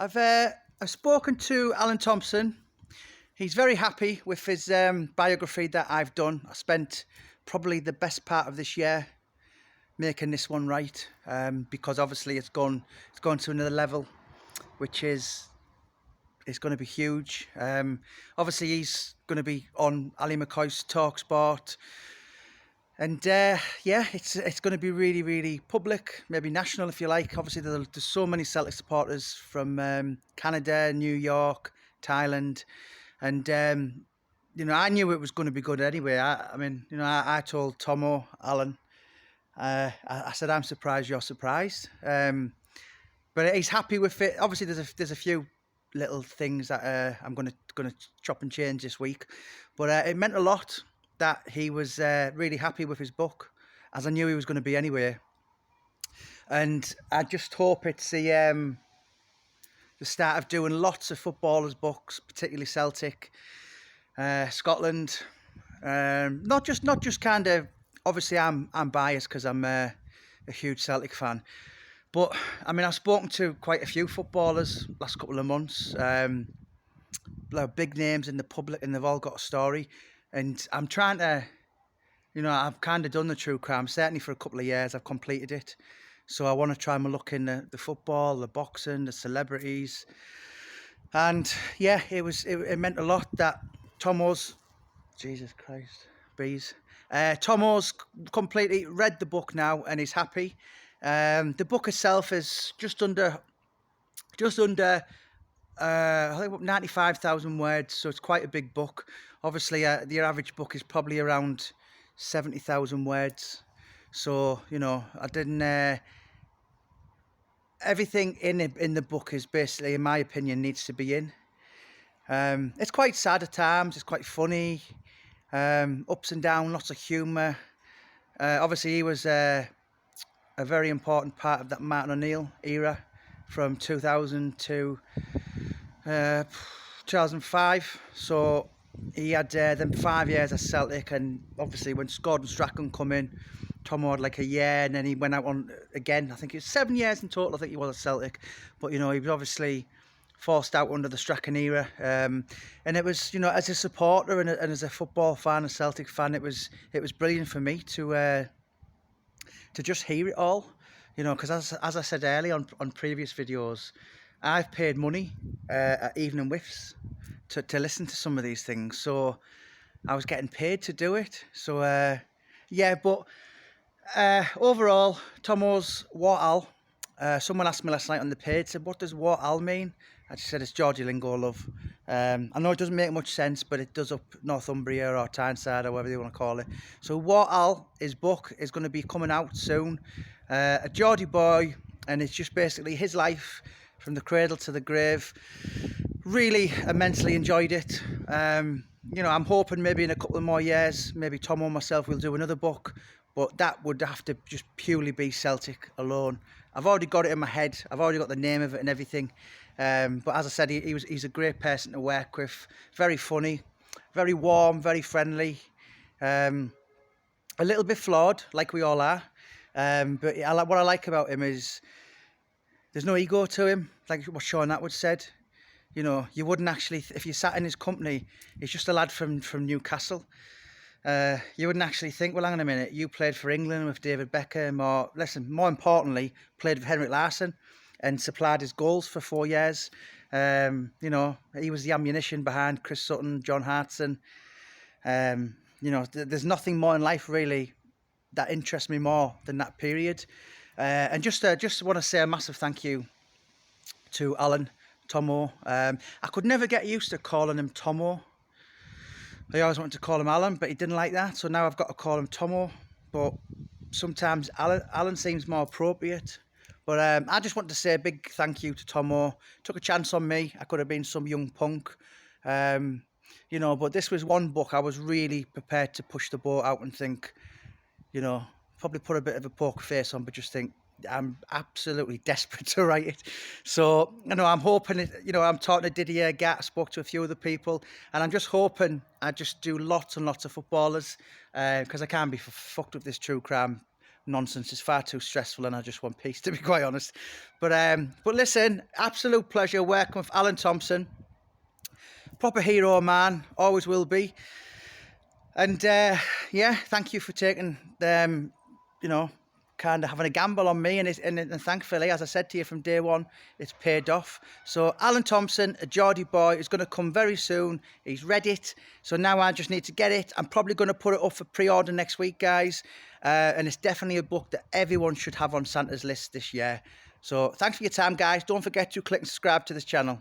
I've spoken to Alan Thompson. He's very happy with his biography that I've done. I spent probably the best part of this year making this one right, because obviously it's gone to another level, which is going to be huge. Obviously he's going to be on Ali McCoy's Talksport. And yeah, it's going to be really, really public, maybe national if you like. Obviously, there's so many Celtic supporters from Canada, New York, Thailand, and I knew it was going to be good anyway. I mean, I told Tomo, Alan, I said I'm surprised you're surprised, but he's happy with it. Obviously, there's a few little things that I'm going to chop and change this week, but it meant a lot that he was really happy with his book, as I knew he was going to be anyway. And I just hope it's the start of doing lots of footballers' books, particularly Celtic, Scotland. Not just kind of. Obviously, I'm biased because I'm a huge Celtic fan. But I mean, I've spoken to quite a few footballers last couple of months. Big names in the public, and they've all got a story. And I'm trying to, I've kind of done the true crime. Certainly for a couple of years, I've completed it. So I want to try my luck in the football, the boxing, the celebrities. And yeah, it meant a lot that Tomo's, Jesus Christ, bees. Tomo's completely read the book now and is happy. The book itself is just under I think 95,000 words, so it's quite a big book. Obviously, the average book is probably around 70,000 words. So, I didn't... everything in the book is basically, in my opinion, needs to be in. It's quite sad at times, it's quite funny, ups and downs, lots of humour. Obviously, he was a very important part of that Martin O'Neill era from 2000 to 2005, so he had them 5 years at Celtic, and obviously when Scott and Strachan come in, Tomo had like a year, and then he went out on again. I think it was 7 years in total. I think he was at Celtic, but he was obviously forced out under the Strachan era, and it was, as a supporter and as a football fan, a Celtic fan, it was brilliant for me to just hear it all, because as I said earlier on previous videos, I've paid money at evening whiffs to listen to some of these things, so I was getting paid to do it. So yeah, but overall, Tomo's What Al. Someone asked me last night on the page, said, what does What Al mean? I just said it's Georgie lingo, love. I know it doesn't make much sense, but it does up Northumbria or Tyneside or whatever you want to call it. So What Al, his book, is going to be coming out soon. A Geordie boy, and it's just basically his life from the cradle to the grave. Really immensely enjoyed it. I'm hoping maybe in a couple of more years, maybe Tom and myself will do another book, but that would have to just purely be Celtic alone. I've already got it in my head. I've already got the name of it and everything. But as I said, he's a great person to work with. Very funny, very warm, very friendly. A little bit flawed, like we all are. But what I like about him is there's no ego to him, like what Sean Atwood said. You wouldn't actually, if you sat in his company, he's just a lad from Newcastle. You wouldn't actually think, well, hang on a minute, you played for England with David Beckham, or listen, more importantly, played with Henrik Larsson and supplied his goals for 4 years. He was the ammunition behind Chris Sutton, John Hartson. There's nothing more in life really that interests me more than that period. And just want to say a massive thank you to Alan, Tomo. I could never get used to calling him Tomo. I always wanted to call him Alan, but he didn't like that, so now I've got to call him Tomo. But sometimes Alan seems more appropriate. But I just want to say a big thank you to Tomo. Took a chance on me. I could have been some young punk. But this was one book I was really prepared to push the boat out and think, probably put a bit of a poker face on, but just think, I'm absolutely desperate to write it. So, I'm hoping, I'm talking to Didier Gatt, spoke to a few other people, and I'm just hoping I just do lots and lots of footballers, because I can't be fucked with this true crime nonsense. It's far too stressful, and I just want peace, to be quite honest. But listen, absolute pleasure working with Alan Thompson. Proper hero, man, always will be. And yeah, thank you for taking you know, kind of having a gamble on me, and thankfully, as I said to you from day one, it's paid off. So Alan Thompson, a Geordie boy, is going to come very soon. He's read it, so now I just need to get it. I'm probably going to put it up for pre-order next week, guys, and it's definitely a book that everyone should have on Santa's list this year. So thanks for your time, guys. Don't forget to click and subscribe to this channel.